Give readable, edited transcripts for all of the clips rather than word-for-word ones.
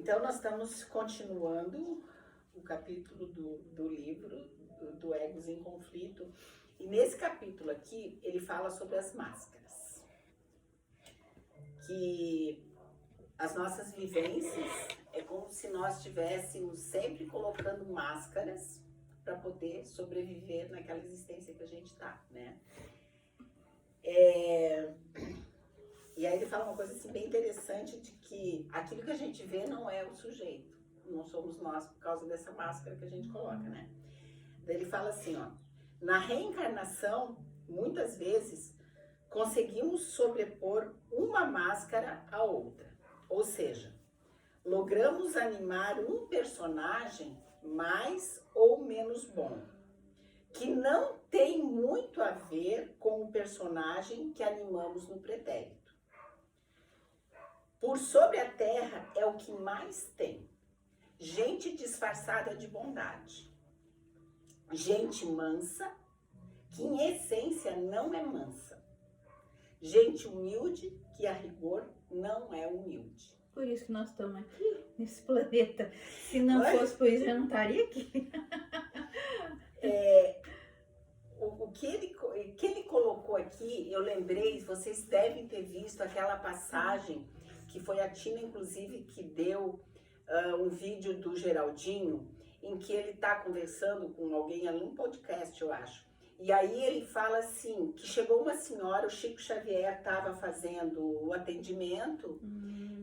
Então, nós estamos continuando o capítulo do livro, do Egos em Conflito. E nesse capítulo aqui, ele fala sobre as máscaras. Que as nossas vivências é como se nós estivéssemos sempre colocando máscaras para poder sobreviver naquela existência que a gente está, né? E aí ele fala uma coisa assim bem interessante de que aquilo que a gente vê não é o sujeito, não somos nós por causa dessa máscara que a gente coloca, né? Daí ele fala assim, ó, na reencarnação, muitas vezes, conseguimos sobrepor uma máscara à outra, ou seja, logramos animar um personagem mais ou menos bom, que não tem muito a ver com o personagem que animamos no pretérito. Por sobre a terra é o que mais tem. Gente disfarçada de bondade. Gente mansa, que em essência não é mansa. Gente humilde, que a rigor não é humilde. Por isso que nós estamos aqui, nesse planeta. Se não fosse por isso, eu não estaria aqui. O que ele colocou aqui, eu lembrei, vocês devem ter visto aquela passagem que foi a Tina, inclusive, que deu um vídeo do Geraldinho, em que ele está conversando com alguém ali num podcast, eu acho. E aí ele fala assim, que chegou uma senhora, o Chico Xavier estava fazendo o atendimento,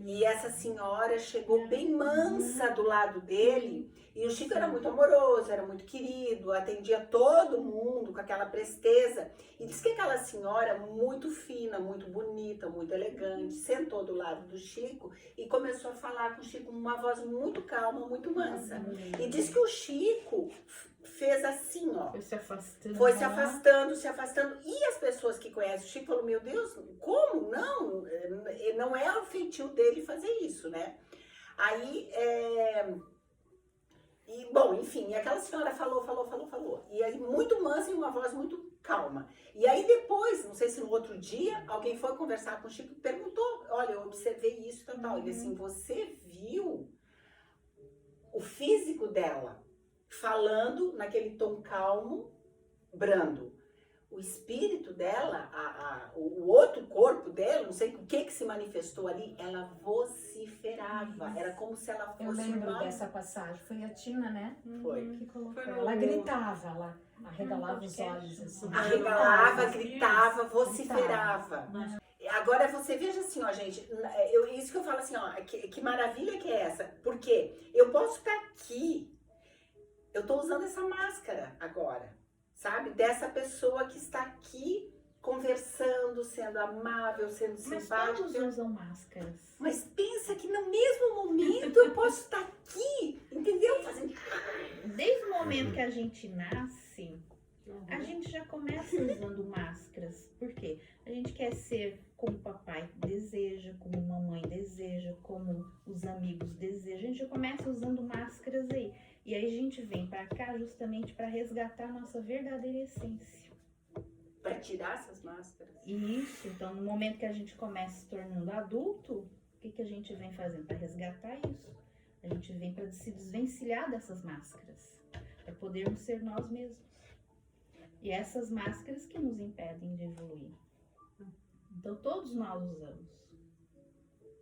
e essa senhora chegou bem mansa do lado dele, e o Chico era muito amoroso, era muito querido, atendia todo mundo com aquela presteza. E diz que aquela senhora, muito fina, muito bonita, muito elegante, sentou do lado do Chico e começou a falar com o Chico com uma voz muito calma, muito mansa. E diz que o Chico fez assim, ó. Foi se afastando. Foi se afastando, se afastando. E as pessoas que conhecem o Chico falaram, meu Deus, como? Não é o feitio dele fazer isso, né? Aí, bom, enfim, aquela senhora falou. E aí, muito mansa e uma voz muito calma. E aí depois, não sei se no outro dia, alguém foi conversar com o Chico e perguntou, olha, eu observei isso e tal. Ele assim, você viu o físico dela falando naquele tom calmo, brando. O espírito dela, o outro corpo dela, não sei o que se manifestou ali, ela vociferava. Era como se ela fosse... Eu lembro dessa passagem. Foi a Tina, né? Foi. Que colocou. Foi Ela gritava, ela arregalava os olhos assim. Arregalava, gritava, vociferava. Agora você veja assim, ó, gente, isso que eu falo assim, ó, que maravilha que é essa. Porque eu posso estar aqui, eu tô usando essa máscara agora, sabe? Dessa pessoa que está aqui conversando, sendo amável, sendo simpática. Mas todos usam máscaras. Mas pensa que no mesmo momento eu posso estar aqui, entendeu? Fazendo... Desde o momento que a gente nasce, a gente já começa usando máscaras. Por quê? A gente quer ser como o papai deseja, como a mamãe deseja, como os amigos desejam. A gente já começa usando máscaras aí. E aí a gente vem pra cá justamente para resgatar a nossa verdadeira essência. Para tirar essas máscaras. Isso. Então, no momento que a gente começa se tornando adulto, o que a gente vem fazendo? Para resgatar isso. A gente vem para se desvencilhar dessas máscaras. Para podermos ser nós mesmos. E essas máscaras que nos impedem de evoluir. Então, todos nós usamos.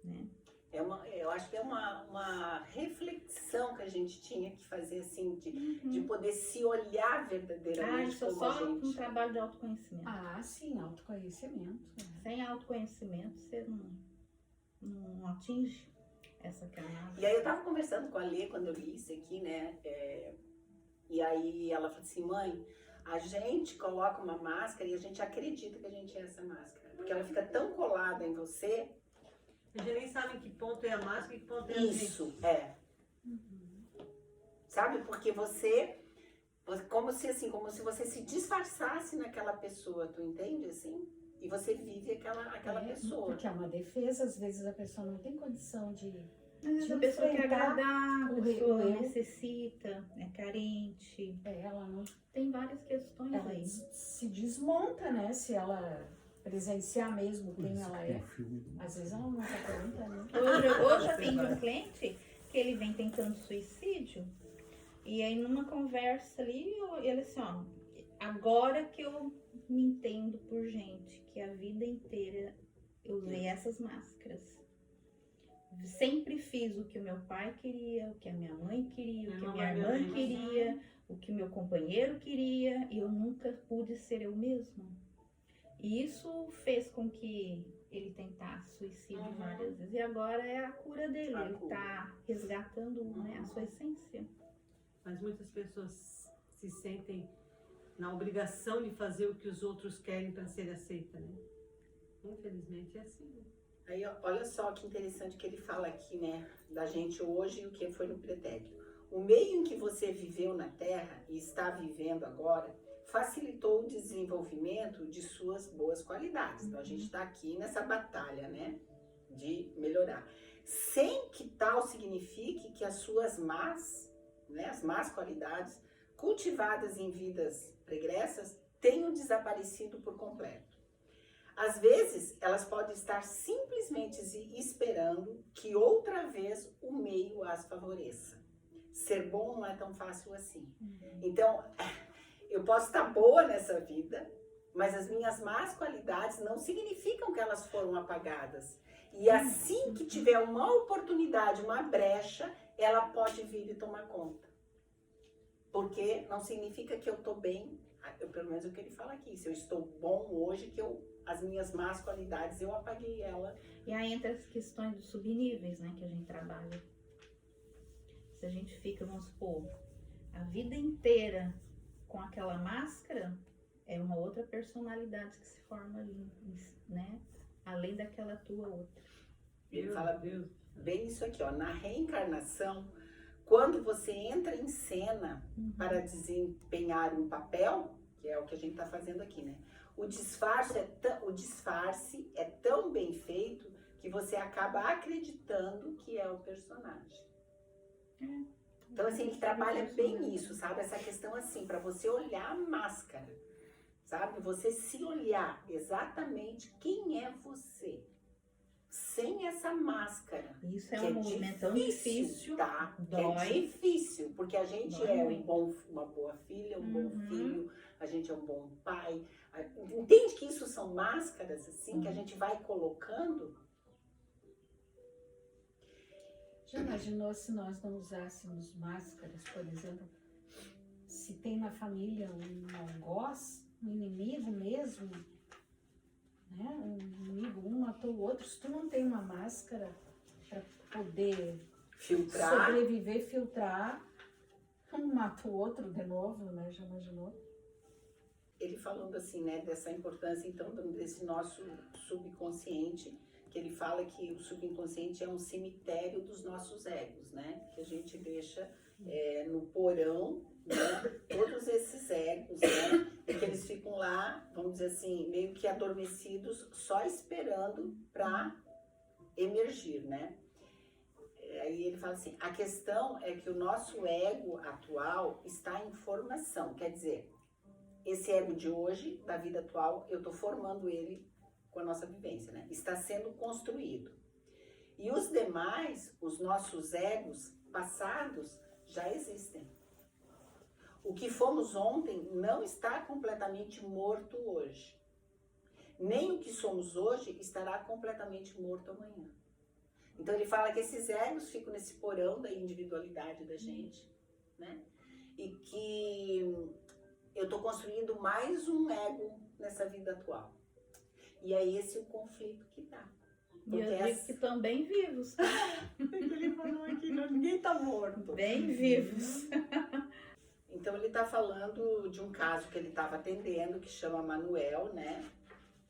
Né? Eu acho que é uma reflexão que a gente tinha que fazer, assim, de poder se olhar verdadeiramente Isso é como só a gente. um trabalho de autoconhecimento. Ah, sim, autoconhecimento. Sem autoconhecimento, você não atinge essa camada. E aí eu tava conversando com a Lê quando eu li isso aqui, né? E aí ela falou assim, mãe, a gente coloca uma máscara e a gente acredita que a gente é essa máscara. Porque ela fica tão colada em você. A gente nem sabe em que ponto é a máscara e que ponto é a gente. Isso, Sabe? Porque como se você se disfarçasse naquela pessoa, tu entende assim? E você vive aquela pessoa. Porque é uma defesa, às vezes a pessoa não tem condição de A pessoa quer enfrentar agradar, a o pessoa eu. necessita, é carente. Ela não Tem várias questões ela aí. se desmonta, né? Se ela presenciar mesmo quem ela é. Às vezes ela não se apresenta, né? Hoje eu atendi um cliente que ele vem tentando suicídio. E aí numa conversa ali, ele assim, ó, agora que eu me entendo por gente, que a vida inteira eu usei essas máscaras. Sempre fiz o que o meu pai queria, o que a minha mãe queria, o que a minha irmã queria, o que o meu companheiro queria, e eu nunca pude ser eu mesma. E isso fez com que ele tentasse suicídio várias vezes. E agora é a cura dele, ele tá resgatando, né, a sua essência. Mas muitas pessoas se sentem na obrigação de fazer o que os outros querem para ser aceita, né? Infelizmente é assim. Aí, ó, olha só que interessante que ele fala aqui, né, da gente hoje e o que foi no pretérito. O meio em que você viveu na Terra e está vivendo agora facilitou o desenvolvimento de suas boas qualidades. Então, a gente está aqui nessa batalha, né, de melhorar. Sem que tal signifique que as suas más, né, as más qualidades cultivadas em vidas pregressas tenham desaparecido por completo. Às vezes, elas podem estar simplesmente esperando que outra vez o meio as favoreça. Ser bom não é tão fácil assim. Então, eu posso estar boa nessa vida, mas as minhas más qualidades não significam que elas foram apagadas. E assim que tiver uma oportunidade, uma brecha, ela pode vir e tomar conta. Porque não significa que eu estou bem, pelo menos é o que ele fala aqui, se eu estou bom hoje, que as minhas más qualidades, eu apaguei ela. E aí entra as questões dos subníveis, né, que a gente trabalha. Se a gente fica, vamos supor, a vida inteira com aquela máscara, é uma outra personalidade que se forma ali, né, além daquela tua outra. Ele fala bem isso aqui, ó, na reencarnação, quando você entra em cena para desempenhar um papel, que é o que a gente está fazendo aqui, né? O disfarce é tão bem feito que você acaba acreditando que é o personagem. Então, assim, ele trabalha bem isso, sabe? Essa questão, assim, para você olhar a máscara, sabe? Você se olhar exatamente quem é você. Sem essa máscara. Isso é um movimento tão difícil, tá? Dói. É difícil, porque a gente Dói é uma boa filha, um bom filho, a gente é um bom pai. Entende que isso são máscaras, assim, que a gente vai colocando? Já imaginou se nós não usássemos máscaras, por exemplo? Se tem na família um algoz, um inimigo mesmo, né? Um inimigo, um matou o outro, se tu não tem uma máscara para poder Filtrar. sobreviver, filtrar, um mata o outro de novo, né? Já imaginou? Ele falando assim, né, dessa importância, então, desse nosso subconsciente, que ele fala que o subconsciente é um cemitério dos nossos egos, né? Que a gente deixa no porão, né, todos esses egos, né? E que eles ficam lá, vamos dizer assim, meio que adormecidos, só esperando para emergir, né? Aí ele fala assim, a questão é que o nosso ego atual está em formação, quer dizer, esse ego de hoje, da vida atual, eu estou formando ele com a nossa vivência, né? Está sendo construído. E os demais, os nossos egos passados, já existem. O que fomos ontem não está completamente morto hoje. Nem o que somos hoje estará completamente morto amanhã. Então ele fala que esses egos ficam nesse porão da individualidade da gente, né? E que eu estou construindo mais um ego nessa vida atual. E é esse o conflito que dá. E eu digo que estão bem vivos. Ele falou aqui, ninguém está morto. Bem vivos. Então ele está falando de um caso que ele estava atendendo, que chama Manuel, né?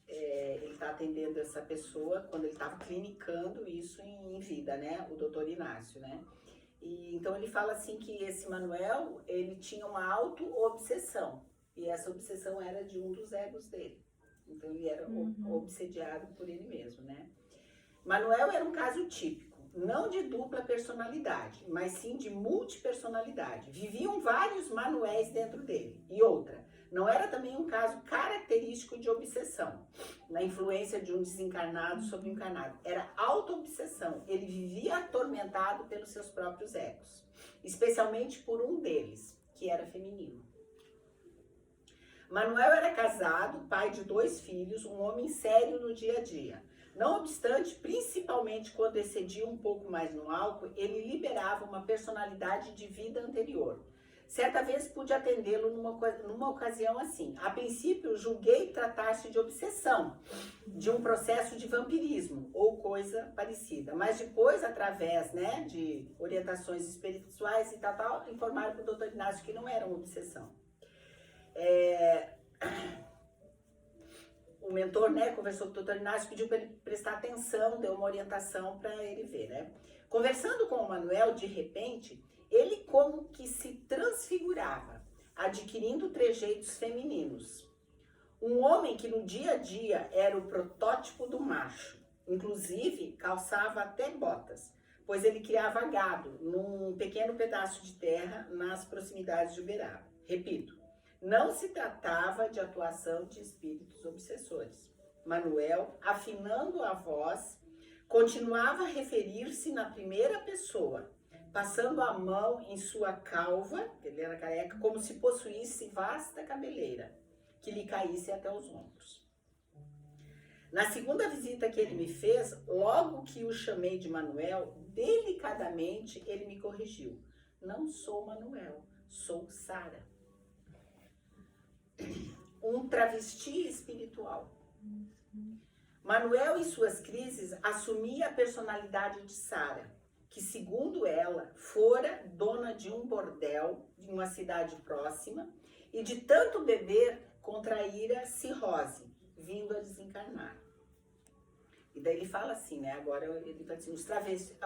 Ele está atendendo essa pessoa quando ele estava clinicando isso em vida, né? O doutor Inácio, né? E, então ele fala assim que esse Manuel, ele tinha uma auto-obsessão. E essa obsessão era de um dos egos dele. Então ele era obsediado por ele mesmo, né? Manuel era um caso típico, não de dupla personalidade, mas sim de multipersonalidade. Viviam vários Manuéis dentro dele. E outra, Não era também um caso característico de obsessão, na influência de um desencarnado sobre o encarnado. Era auto-obsessão. Ele vivia atormentado pelos seus próprios egos, especialmente por um deles, que era feminino. Manuel era casado, pai de 2 filhos, um homem sério no dia a dia. Não obstante, principalmente quando excedia um pouco mais no álcool, ele liberava uma personalidade de vida anterior. Certa vez pude atendê-lo numa ocasião assim. A princípio, julguei tratar-se de obsessão, de um processo de vampirismo ou coisa parecida. Mas depois, através, né, de orientações espirituais e tal, informaram para o Dr. Inácio que não era uma obsessão. O mentor, né, conversou com o Dr. Inácio, pediu para ele prestar atenção, deu uma orientação para ele ver, né? Conversando com o Manuel, de repente, ele como que se transfigurava, adquirindo trejeitos femininos. Um homem que no dia a dia era o protótipo do macho, inclusive calçava até botas, pois ele criava gado num pequeno pedaço de terra nas proximidades de Uberaba. Repito, não se tratava de atuação de espíritos obsessores. Manuel, afinando a voz, continuava a referir-se na primeira pessoa, passando a mão em sua calva, ele era careca, como se possuísse vasta cabeleira, que lhe caísse até os ombros. Na segunda visita que ele me fez, logo que o chamei de Manuel, delicadamente ele me corrigiu. Não sou Manuel, sou Sara. Um travesti espiritual. Manuel, em suas crises, assumia a personalidade de Sara, que, segundo ela, fora dona de um bordel em uma cidade próxima e de tanto beber contraíra cirrose, vindo a desencarnar. E daí ele fala assim, né? Agora ele fala assim, os travestis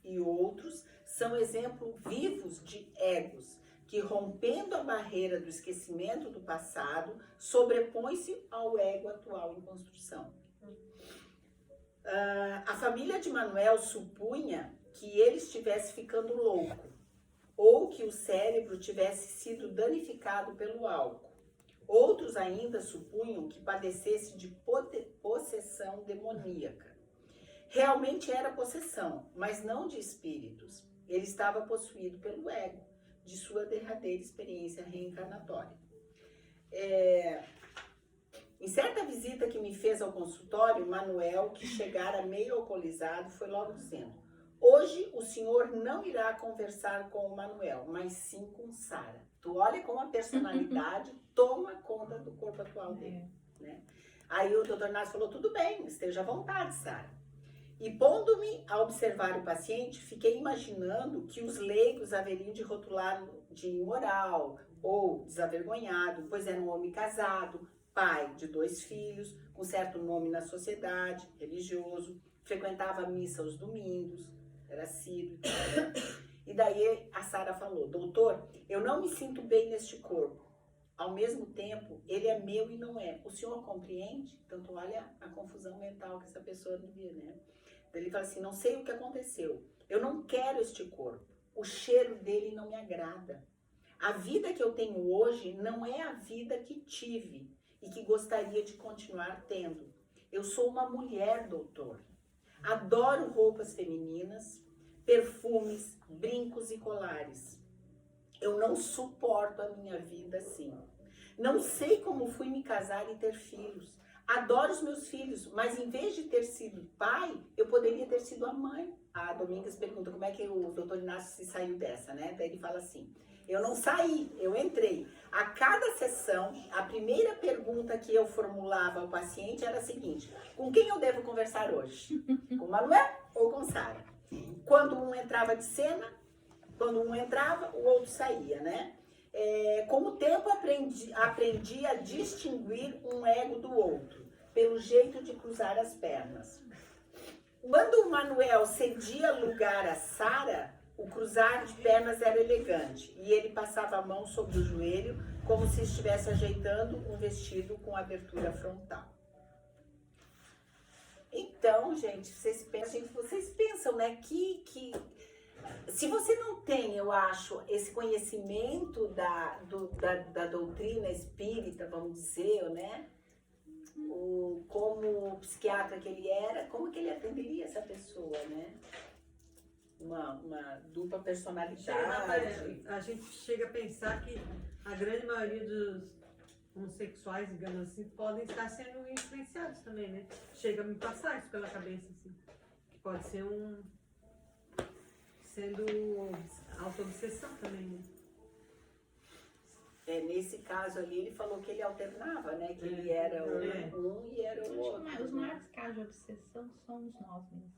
e outros são exemplos vivos de egos, que, rompendo a barreira do esquecimento do passado, sobrepõe-se ao ego atual em construção. A família de Manuel supunha que ele estivesse ficando louco, ou que o cérebro tivesse sido danificado pelo álcool. Outros ainda supunham que padecesse de possessão demoníaca. Realmente era possessão, mas não de espíritos. Ele estava possuído pelo ego, de sua derradeira experiência reencarnatória. Em certa visita que me fez ao consultório, Manuel, que chegara meio alcoolizado, foi logo dizendo: hoje o senhor não irá conversar com o Manuel, mas sim com Sara. Tu olha como a personalidade toma conta do corpo atual dele, né? Aí o doutor Inácio falou: tudo bem, esteja à vontade, Sara. E pondo-me a observar o paciente, fiquei imaginando que os leigos haveriam de rotulá-lo de imoral ou desavergonhado, pois era um homem casado, pai de 2 filhos, com certo nome na sociedade, religioso, frequentava a missa aos domingos, era assíduo. E daí a Sara falou: doutor, eu não me sinto bem neste corpo. Ao mesmo tempo, ele é meu e não é. O senhor compreende? Tanto olha a confusão mental que essa pessoa vivia, né? Ele fala assim: não sei o que aconteceu. Eu não quero este corpo. O cheiro dele não me agrada. A vida que eu tenho hoje não é a vida que tive e que gostaria de continuar tendo. Eu sou uma mulher, doutor. Adoro roupas femininas, perfumes, brincos e colares. Eu não suporto a minha vida assim. Não sei como fui me casar e ter filhos. Adoro os meus filhos, mas em vez de ter sido pai, eu poderia ter sido a mãe. A Domingas pergunta como é que o doutor Inácio se saiu dessa, né? Daí ele fala assim: eu não saí, eu entrei. A cada sessão, a primeira pergunta que eu formulava ao paciente era a seguinte: com quem eu devo conversar hoje? Com o Manuel ou com Sara? Quando um entrava de cena, quando um entrava, o outro saía, né? Com o tempo aprendi a distinguir um ego do outro, pelo jeito de cruzar as pernas. Quando o Manuel cedia lugar a Sara, o cruzar de pernas era elegante e ele passava a mão sobre o joelho como se estivesse ajeitando um vestido com abertura frontal. Então, gente, vocês pensam, né, que Se você não tem, eu acho, esse conhecimento da doutrina espírita, vamos dizer, né? Como psiquiatra que ele era, como que ele atenderia essa pessoa, né? Uma dupla personalidade. A gente chega a pensar que a grande maioria dos homossexuais, digamos assim, podem estar sendo influenciados também, né? Chega a me passar isso pela cabeça, assim. Que pode ser sendo auto-obsessão também, né? Nesse caso ali, ele falou que ele alternava, né? Que ele era um e era o outro. Os maiores casos de obsessão somos nós mesmos.